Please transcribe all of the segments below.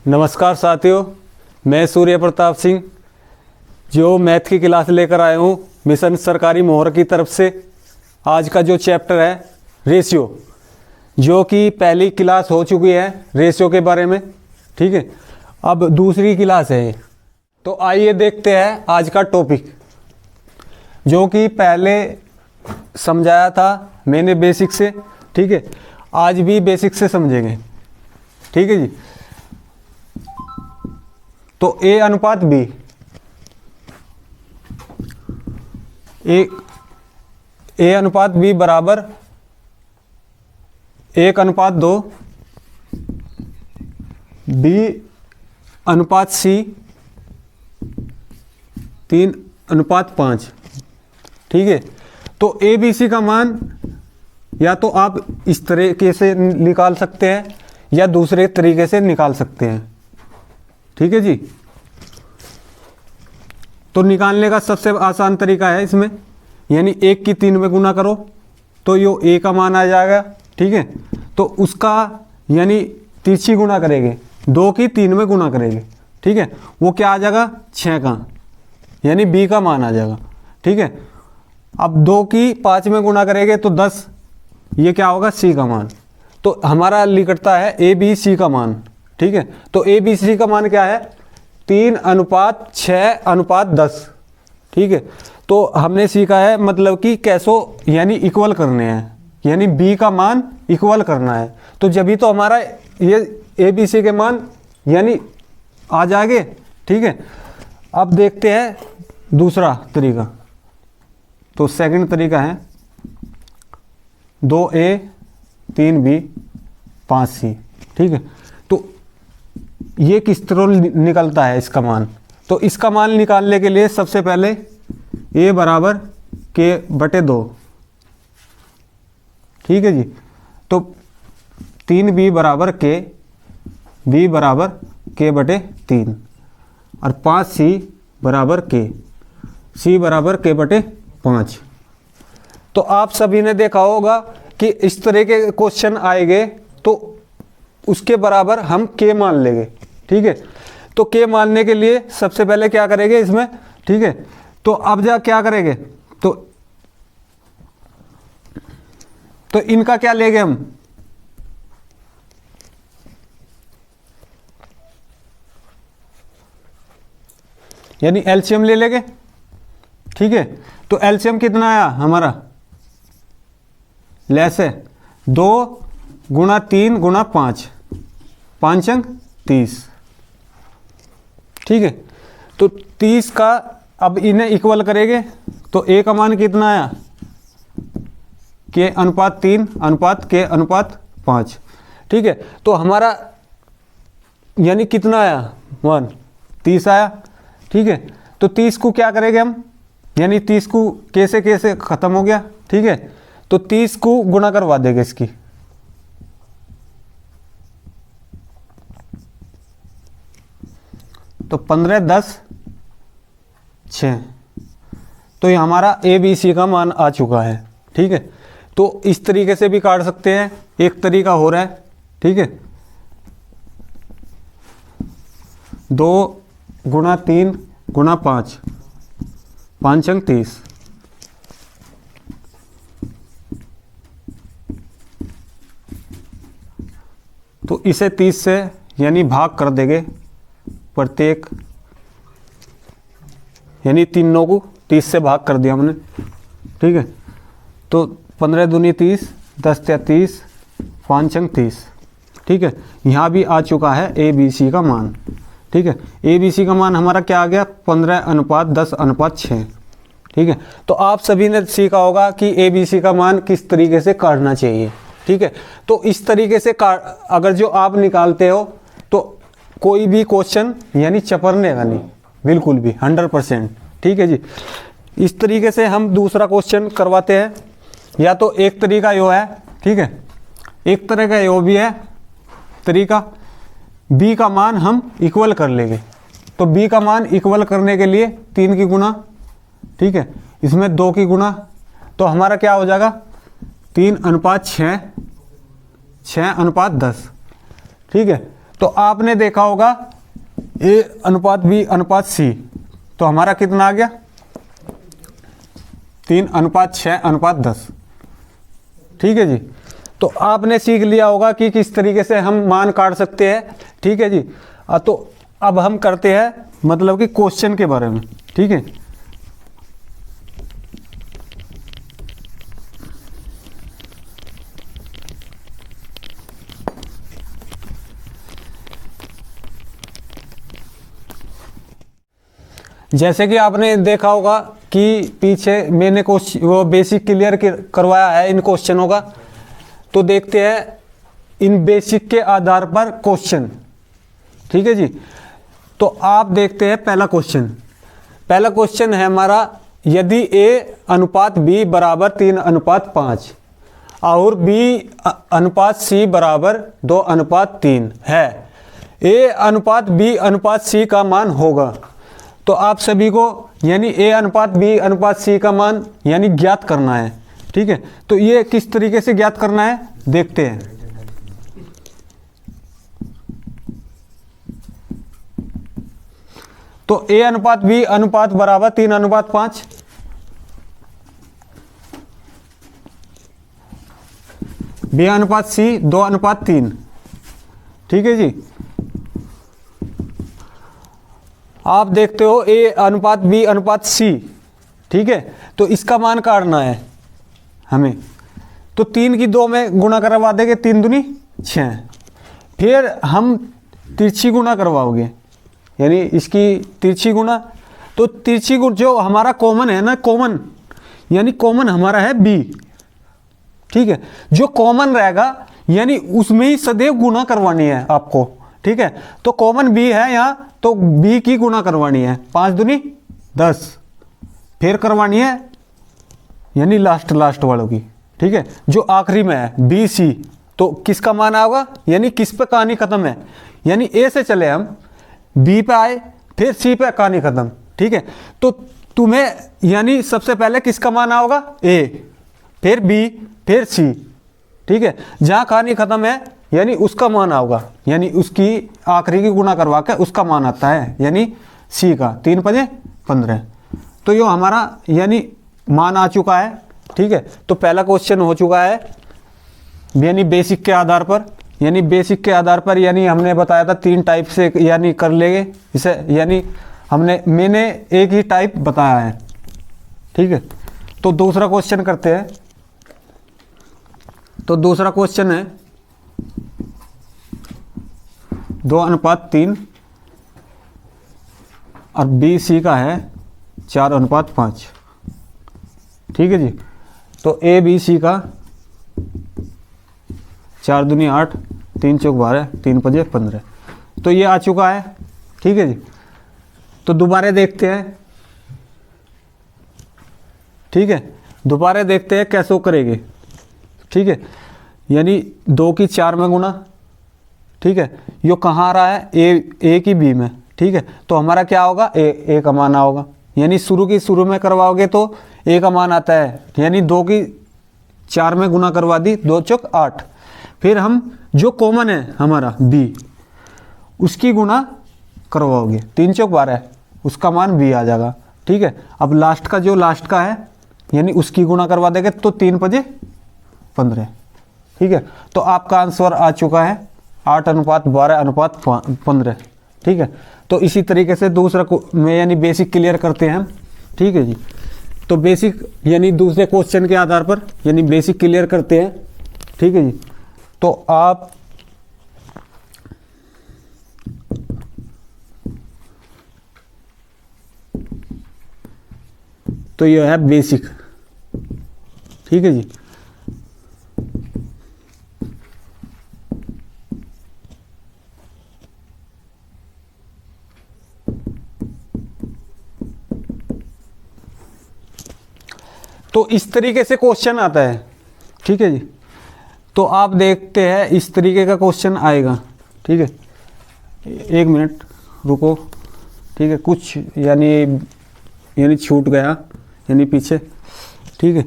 नमस्कार साथियों, मैं सूर्य प्रताप सिंह जो मैथ की क्लास लेकर आया हूँ मिशन सरकारी मोहर की तरफ से। आज का जो चैप्टर है रेशियो, जो कि पहली क्लास हो चुकी है रेशियो के बारे में, ठीक है। अब दूसरी क्लास है। तो आइए देखते हैं आज का टॉपिक, जो कि पहले समझाया था मैंने बेसिक से, ठीक है। आज भी बेसिक से समझेंगे, ठीक है जी। तो ए अनुपात बी, ए अनुपात बी बराबर 1:2, बी अनुपात सी 3:5, ठीक है। तो ए बी सी का मान या तो आप इस तरीके से निकाल सकते हैं या दूसरे तरीके से निकाल सकते हैं, ठीक है जी। तो निकालने का सबसे आसान तरीका है इसमें, यानी 1 की 3 में गुना करो तो यो ए का मान आ जाएगा, ठीक है। तो उसका यानी तिरछी गुना करेंगे, 2 की 3 में गुना करेंगे, ठीक है। वो क्या आ जाएगा 6 का, यानी बी का मान आ जाएगा, ठीक है। अब 2 की 5 में गुना करेंगे तो 10, ये क्या होगा सी का मान। तो हमारा निकटता है ए बी सी का मान, ठीक है। तो ए बी सी का मान क्या है 3:6:10, ठीक है। तो हमने सीखा है मतलब कि कैसो यानी इक्वल करने हैं, यानी बी का मान इक्वल करना है। तो जब भी तो हमारा ये ए बी सी के मान यानी आ जाएंगे, ठीक है। अब देखते हैं दूसरा तरीका। तो सेकंड तरीका है 2A 3B 5C, ठीक है। तो ये किस तरह निकलता है इसका मान। तो इसका मान निकालने के लिए सबसे पहले A बराबर K/2, ठीक है जी। तो 3B बराबर K, B बराबर K/3 और 5C बराबर K, C बराबर K/5। तो आप सभी ने देखा होगा कि इस तरह के क्वेश्चन आएंगे तो उसके बराबर हम K मान लेंगे, ठीक है। तो K मानने के लिए सबसे पहले क्या करेंगे इसमें, ठीक है। तो अब जा क्या करेंगे, तो इनका क्या लेंगे हम, यानी एलसीएम ले लेंगे, ठीक है। तो एलसीएम कितना आया हमारा, लेस है 2 × 3 × 5, 5 अंक 30, ठीक है। तो 30 का अब इन्हें इक्वल करेंगे तो ए का मान कितना आया K/3/K/5, ठीक है। तो हमारा यानी कितना आया 1, 30 आया, ठीक है। तो 30 को क्या करेंगे हम, यानी 30 को कैसे कैसे खत्म हो गया, ठीक है। तो 30 को गुणा करवा देंगे इसकी, तो 15 10 6, तो ये हमारा ए बी सी का मान आ चुका है, ठीक है। तो इस तरीके से भी काट सकते हैं, एक तरीका हो रहा है, ठीक है। 2 × 3 × 5, 5 अंक 30, तो इसे 30 से यानी भाग कर देंगे प्रत्येक, यानी तीनों को 30 से भाग कर दिया हमने, ठीक है। तो 15 दूनी 30, 10 × 30, 5 अंक 30, ठीक है। यहाँ भी आ चुका है ए बी सी का मान, ठीक है। ए बी सी का मान हमारा क्या आ गया 15:10:6, ठीक है। तो आप सभी ने सीखा होगा कि ए बी सी का मान किस तरीके से काटना चाहिए, ठीक है। तो इस तरीके से अगर जो आप निकालते हो तो कोई भी क्वेश्चन यानी चपरने का नहीं, बिल्कुल भी 100%, ठीक है जी। इस तरीके से हम दूसरा क्वेश्चन करवाते हैं, या तो एक तरीका यो है, ठीक है। एक तरह का यो भी है तरीका, b का मान हम इक्वल कर लेंगे। तो b का मान इक्वल करने के लिए 3 की गुना, ठीक है, इसमें 2 की गुना, तो हमारा क्या हो जाएगा 3:6, 6:10, ठीक है। तो आपने देखा होगा A अनुपात B अनुपात C, तो हमारा कितना आ गया 3:6:10। ठीक है जी। तो आपने सीख लिया होगा कि किस तरीके से हम मान काट सकते हैं। ठीक है जी। तो अब हम करते हैं मतलब कि क्वेश्चन के बारे में। ठीक है। जैसे कि आपने देखा होगा कि पीछे मैंने वो बेसिक क्लियर करवाया है इन क्वेश्चनों का। तो देखते हैं इन बेसिक के आधार पर क्वेश्चन। ठीक है जी। तो आप देखते हैं पहला पहला क्वेश्चन है हमारा, यदि A अनुपात B बराबर 3:5 और B अनुपात C बराबर 2:3 है, A अनुपात B अनुपात C का मान होगा। तो आप सभी को यानी A अनुपात B अनुपात C का मान यानी ज्ञात करना है। ठीक है। तो ये किस तरीके से ज्ञात करना है देखते हैं। तो A अनुपात B अनुपात बराबर 3:5, B अनुपात C 2:3। ठीक है जी। आप देखते हो A अनुपात B अनुपात C। ठीक है। तो इसका मान काटना है हमें। तो 3 की 2 में गुणा करवा देंगे, 3 दूनी 6। फिर हम तिरछी गुणा करवाओगे यानी इसकी तिरछी गुणा। तो तिरछी गुण जो हमारा कॉमन है ना, कॉमन यानी कॉमन हमारा है B। ठीक है। जो कॉमन रहेगा यानी उसमें ही सदैव गुणा करवानी है आपको। ठीक है। तो कॉमन B है यहाँ, तो B की गुणा करवानी है, 5 दूनी 10। फिर करवानी है यानी लास्ट वालों की। ठीक है। जो आखिरी में है BC, तो किसका मान आएगा यानी किस पे कहानी खत्म है, यानी A से चले हम B पे आए फिर C पे कहानी खत्म। ठीक है। तो तुम्हें यानी सबसे पहले किसका मान आओगा A, फिर B, फिर C। ठीक है। जहां कहानी खत्म है यानी उसका मान आओगा, यानी उसकी आखिरी की गुणा करवा के उसका मान आता है यानी C का 3×5=15। तो ये हमारा यानी मान आ चुका है। ठीक है। तो पहला क्वेश्चन हो चुका है यानी बेसिक के आधार पर। यानी बेसिक के आधार पर यानी हमने बताया था 3 टाइप से यानी कर लेंगे इसे, यानी मैंने एक ही टाइप बताया है। ठीक है। तो दूसरा क्वेश्चन करते हैं। तो दूसरा क्वेश्चन है 2:3 और BC का है 4:5। ठीक है जी। तो ABC का 4 दूनी 8, 3 चौक 12, 3×5=15। तो ये आ चुका है। ठीक है जी। तो दोबारा देखते हैं। ठीक है। दोबारा देखते हैं कैसे वो करेंगे। ठीक है। यानी 2 की 4 में गुणा। ठीक है। यो कहाँ आ रहा है A की B में। ठीक है। तो हमारा क्या होगा A का मान होगा, यानी शुरू में करवाओगे तो A का मान आता है, यानी 2 की 4 में गुणा करवा दी, 2 चौक 8। फिर हम जो कॉमन है हमारा B उसकी गुणा करवाओगे, 3 चौक 12, उसका मान B आ जाएगा। ठीक है। अब लास्ट का है यानी उसकी गुणा करवा देंगे तो 3×5=15। ठीक है। तो आपका आंसर आ चुका है 8:12:15। ठीक है। तो इसी तरीके से दूसरा में यानी बेसिक क्लियर करते हैं हम। ठीक है जी। तो बेसिक यानी दूसरे क्वेश्चन के आधार पर यानी बेसिक क्लियर करते हैं। ठीक है जी। तो आप तो यह है बेसिक। ठीक है जी। तो इस तरीके से क्वेश्चन आता है। ठीक है जी। तो आप देखते हैं इस तरीके का क्वेश्चन आएगा। ठीक है। 1 मिनट रुको। ठीक है। कुछ यानी छूट गया यानी पीछे। ठीक है।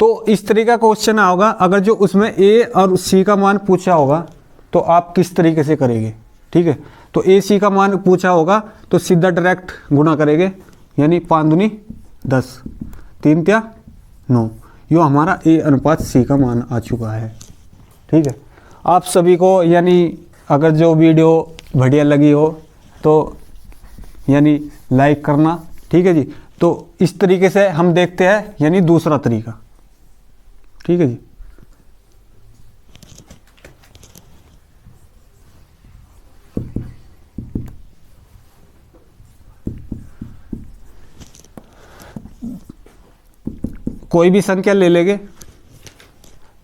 तो इस तरीके का क्वेश्चन होगा, अगर जो उसमें A और C का मान पूछा होगा तो आप किस तरीके से करेंगे। ठीक है। तो ए सी का मान पूछा होगा तो सीधा डायरेक्ट गुणा करेंगे, यानी 5 दूनी 10, 3 त्या 9, यो हमारा ए अनुपात सी का मान आ चुका है। ठीक है। आप सभी को यानी अगर जो वीडियो बढ़िया लगी हो तो यानी लाइक करना। ठीक है जी। तो इस तरीके से हम देखते हैं यानी दूसरा तरीका। ठीक है जी। कोई भी संख्या ले लेंगे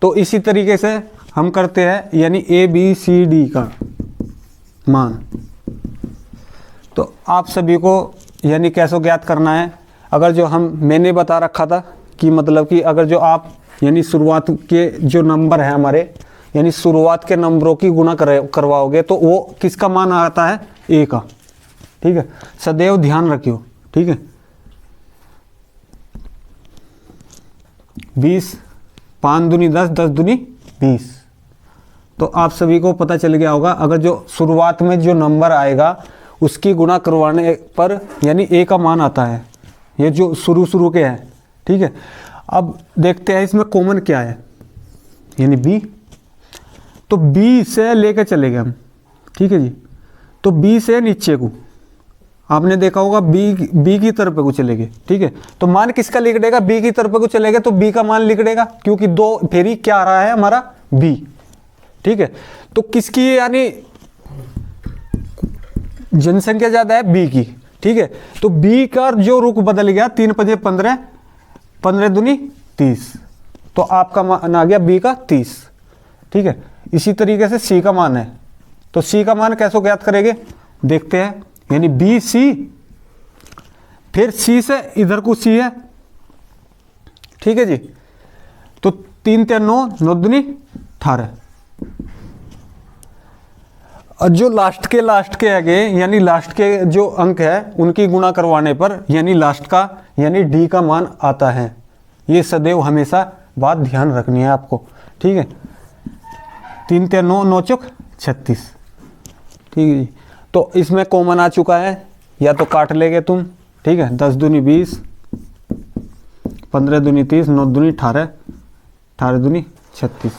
तो इसी तरीके से हम करते हैं, यानी ए बी सी डी का मान। तो आप सभी को यानी कैसे ज्ञात करना है, अगर जो मैंने बता रखा था कि मतलब कि अगर जो आप यानी शुरुआत के जो नंबर है हमारे, यानी शुरुआत के नंबरों की गुणा करवाओगे तो वो किसका मान आता है, ए का। ठीक है, सदैव ध्यान रखियो। ठीक है। 20, 5 दूनी 10, 10 दूनी 20। तो आप सभी को पता चल गया होगा, अगर जो शुरुआत में जो नंबर आएगा उसकी गुणा करवाने पर यानी ए का मान आता है, ये जो शुरू के हैं। ठीक है। अब देखते हैं इसमें कॉमन क्या है, यानी बी। तो बी से लेकर चलेंगे हम। ठीक है जी। तो बी से नीचे को आपने देखा होगा बी की तरफ को चलेंगे। ठीक है। तो मान किसका लिख देगा, बी की तरफ को चलेगा तो बी का मान लिख देगा, क्योंकि 2 फेरी क्या आ रहा है हमारा, बी। ठीक है। तो किसकी यानी जनसंख्या ज्यादा है, बी की। ठीक है। तो बी का जो रुख बदल गया, 3 5 15, 15 दूनी 30। तो आपका मान आ गया बी का 30। ठीक है। इसी तरीके से सी का मान है, तो सी का मान कैसे ज्ञात करेंगे, देखते हैं। यानी बी सी, फिर सी से इधर को सी है। ठीक है जी। तो 3 त्या 9, 9 दूनी 18। और जो लास्ट के आगे यानी लास्ट के जो अंक है उनकी गुणा करवाने पर यानी लास्ट का यानी डी का मान आता है। ये सदैव हमेशा बात ध्यान रखनी है आपको। ठीक है। 3 त्या 9, 9 चौक 36। ठीक है जी। तो इसमें कॉमन आ चुका है, या तो काट लेंगे तुम। ठीक है। 10 दूनी 20, 15 दूनी 30, 9 दूनी 18, 18 दूनी 36।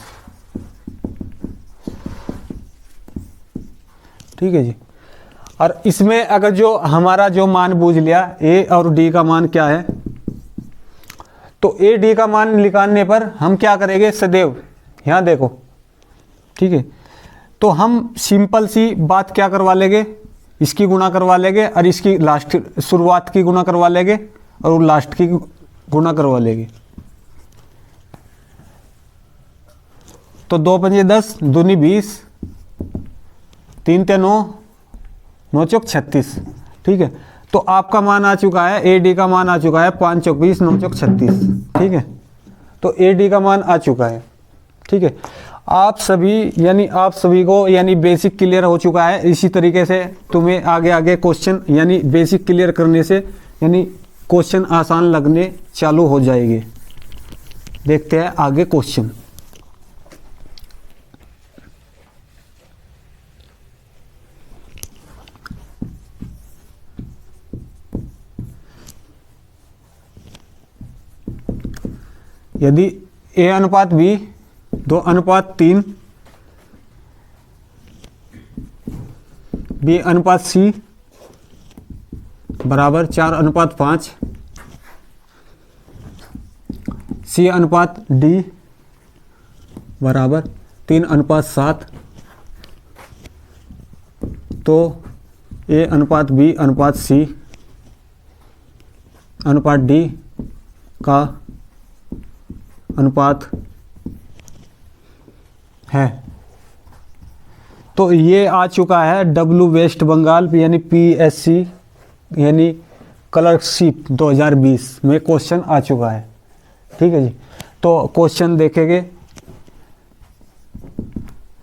ठीक है जी। और इसमें अगर जो हमारा जो मान बूझ लिया, ए और डी का मान क्या है, तो ए डी का मान निकालने पर हम क्या करेंगे, सदैव यहां देखो। ठीक है। तो हम सिंपल सी बात क्या करवा लेंगे, इसकी गुणा करवा लेंगे और इसकी लास्ट शुरुआत की गुणा करवा लेंगे और लास्ट की गुणा करवा लेंगे। तो 2 5 10, दूनी 20, 3 त्या 9, 9 चौक 36। ठीक है। तो आपका मान आ चुका है, ए डी का मान आ चुका है 5 चौक 20, 9 चौक 36। ठीक है। तो ए डी का मान आ चुका है। ठीक है। आप सभी को यानी बेसिक क्लियर हो चुका है। इसी तरीके से तुम्हें आगे क्वेश्चन यानी बेसिक क्लियर करने से यानी क्वेश्चन आसान लगने चालू हो जाएंगे। देखते हैं आगे क्वेश्चन। यदि ए अनुपात बी 2:3, बी अनुपात सी बराबर 4:5, सी अनुपात डी बराबर 3:7, तो ए अनुपात बी अनुपात सी अनुपात डी का अनुपात है। तो ये आ चुका है डब्ल्यू वेस्ट बंगाल यानी PSC यानी क्लर्कशिप 2020 में क्वेश्चन आ चुका है। ठीक है जी। तो क्वेश्चन देखेंगे,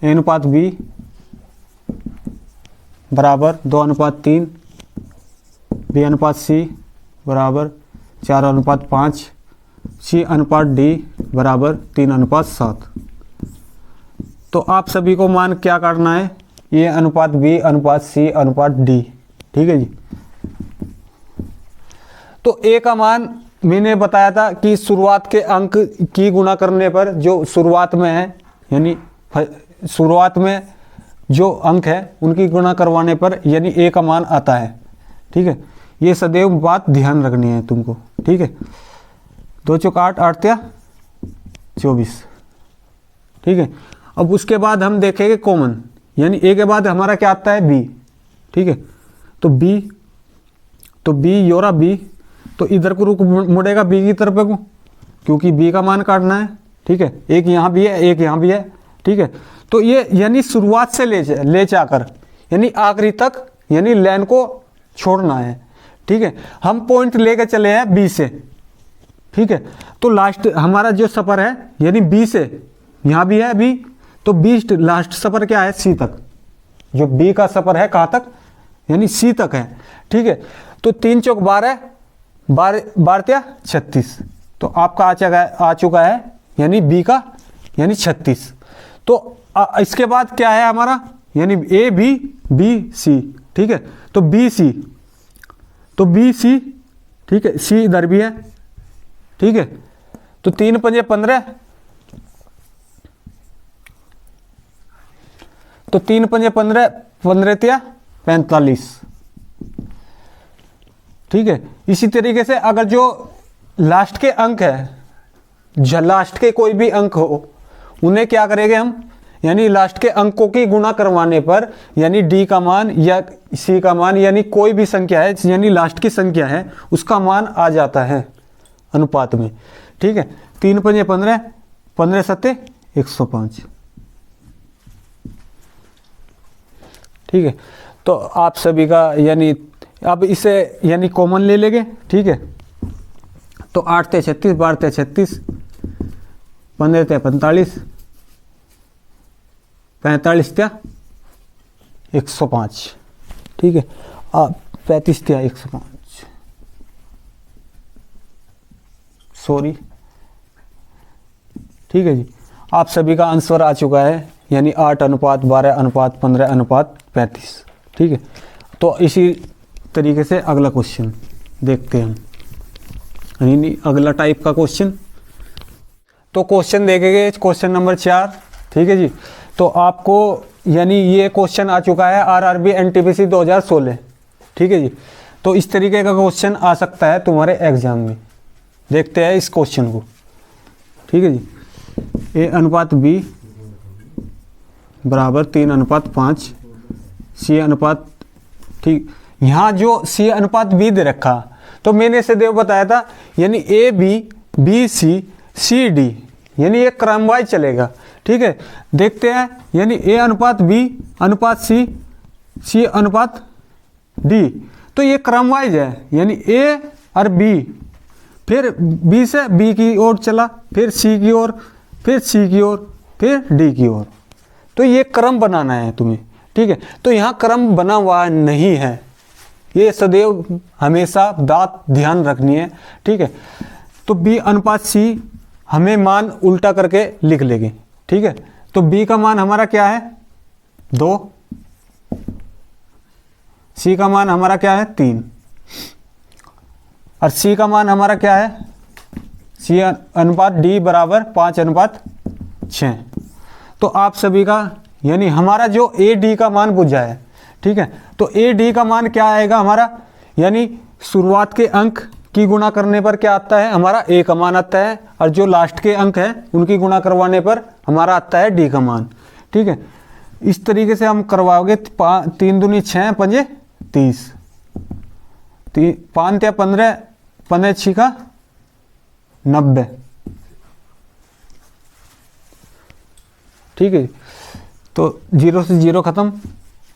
ए अनुपात बी बराबर 2:3, बी अनुपात सी बराबर 4:5, सी अनुपात डी बराबर 3:7। तो आप सभी को मान क्या करना है, ए अनुपात बी अनुपात सी अनुपात डी। ठीक है जी। तो ए का मान मैंने बताया था कि शुरुआत के अंक की गुणा करने पर जो शुरुआत में है, यानी शुरुआत में जो अंक है उनकी गुणा करवाने पर यानी ए का मान आता है। ठीक है, ये सदैव बात ध्यान रखनी है तुमको। ठीक है, 2 चौक 8, 8 त्या 24। ठीक है, अब उसके बाद हम देखेंगे कॉमन, यानी ए के बाद हमारा क्या आता है बी। ठीक है, तो बी योरा बी, तो इधर को रुख मुड़ेगा बी की तरफ को, क्योंकि बी का मान काटना है। ठीक है, एक यहाँ भी है एक यहाँ भी है। ठीक है, तो ये यानी शुरुआत से ले जाकर यानी आखिरी तक यानी लाइन को छोड़ना है। ठीक है, हम पॉइंट लेके चले हैं बी से। ठीक है, तो लास्ट हमारा जो सफ़र है यानी बी से, यहाँ भी है बी, तो बी लास्ट सफ़र क्या है सी तक। जो बी का सफ़र है कहाँ तक, यानी सी तक है। ठीक है, तो 3 चौक 12, 12 36, तो आपका आ चुका है यानी बी का यानी 36। तो इसके बाद क्या है हमारा, यानी ए बी बी सी। ठीक है, तो बी सी, तो बी सी। ठीक है, सी इधर भी है। ठीक है, तो 3 पंजे 15, तो 3 पंजे 15, 15 त्या 45। ठीक है, इसी तरीके से अगर जो लास्ट के अंक है, लास्ट के कोई भी अंक हो, उन्हें क्या करेंगे हम, यानी लास्ट के अंकों की गुणा करवाने पर यानी डी का मान या सी का मान, यानी कोई भी संख्या है यानी लास्ट की संख्या है उसका मान आ जाता है अनुपात में। ठीक है, 3 पंजे 15, 15 सत्ते 105। ठीक है, तो आप सभी का यानी अब इसे यानी कॉमन ले लेंगे। ठीक है, तो 8 ते 36, 12 ते 36, 15 ते 45, 45 त्या 105। ठीक है, 35 त्या 105, सॉरी। ठीक है जी, आप सभी का आंसर आ चुका है यानी 8 अनुपात 12 अनुपात 15 अनुपात 35। ठीक है, तो इसी तरीके से अगला क्वेश्चन देखते हैं हम, यानी अगला टाइप का क्वेश्चन। तो क्वेश्चन देखेंगे क्वेश्चन नंबर 4। ठीक है जी, तो आपको यानी ये क्वेश्चन आ चुका है आरआरबी एनटीपीसी 2016। ठीक है जी, तो इस तरीके का क्वेश्चन आ सकता है तुम्हारे एग्जाम में। देखते हैं इस क्वेश्चन को। ठीक है जी, ए अनुपात बी बराबर 3 अनुपात 5, सी अनुपात। ठीक, यहाँ जो सी अनुपात बी दे रखा, तो मैंने सदैव बताया था यानी A B B C C D, यानी ये क्रमवाइज चलेगा। ठीक है, देखते हैं यानी ए अनुपात बी अनुपात सी, सी अनुपात डी, तो ये क्रमवाइज है यानी ए और बी, फिर बी से बी की ओर चला, फिर सी की ओर, फिर सी की ओर, फिर डी की ओर। तो ये क्रम बनाना है तुम्हें। ठीक है, तो यहाँ क्रम बना हुआ नहीं है, ये सदैव हमेशा बात ध्यान रखनी है। ठीक है, तो बी अनुपात सी हमें मान उल्टा करके लिख लेंगे। ठीक है, तो बी का मान हमारा क्या है 2, सी का मान हमारा क्या है 3, और सी का मान हमारा क्या है, सी अनुपात डी बराबर 5 अनुपात 6। तो आप सभी का यानी हमारा जो ए डी का मान पूछा है। ठीक है, तो ए डी का मान क्या आएगा हमारा, यानी शुरुआत के अंक की गुणा करने पर क्या आता है हमारा ए का मान आता है, और जो लास्ट के अंक हैं उनकी गुणा करवाने पर हमारा आता है डी का मान। ठीक है, इस तरीके से हम करवाओगे 3 दूनी 6 पंजे 30, 5 त्या 15, 15 6 90। ठीक है, तो 0 से 0 खत्म,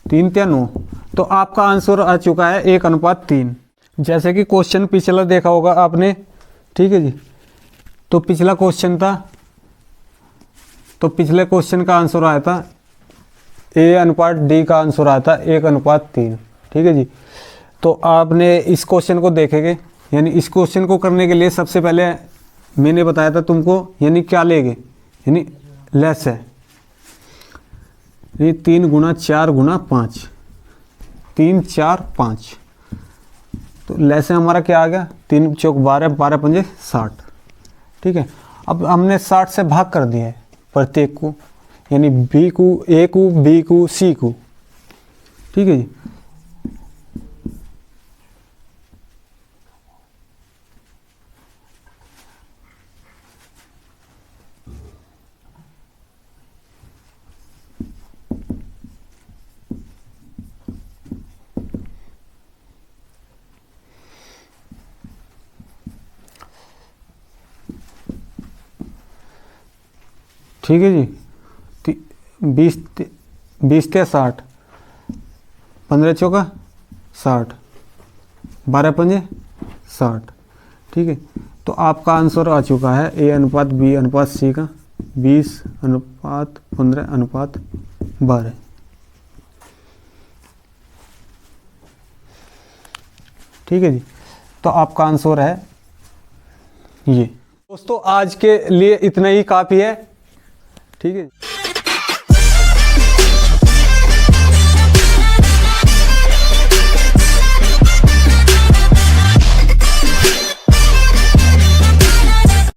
3 त्या 9, तो आपका आंसर आ चुका है 1 अनुपात 3। जैसे कि क्वेश्चन पिछला देखा होगा आपने। ठीक है जी, तो पिछला क्वेश्चन था, तो पिछले क्वेश्चन का आंसर आया था ए अनुपात डी का आंसर आया था 1 अनुपात 3। ठीक है जी, तो आपने इस क्वेश्चन को देखेंगे, यानी इस क्वेश्चन को करने के लिए सबसे पहले मैंने बताया था तुमको यानी क्या लेंगे, यानी लेस है, ये 3 गुना 4 गुना 5, 3 4 5, तो लैसे हमारा क्या आ गया, 3 चौक 12, 12 पंजे 60। ठीक है, अब हमने 60 से भाग कर दिया है प्रत्येक को, यानी बी को, ए को, बी को, सी को। ठीक है जी, ठीक है जी, 20 ते 60, 15 चौका 60, 12 पंजे 60। ठीक है, तो आपका आंसर आ चुका है ए अनुपात बी अनुपात सी का 20 अनुपात 15 अनुपात 12। ठीक है जी, तो आपका आंसर है ये। दोस्तों आज के लिए इतना ही काफ़ी है। ठीक है।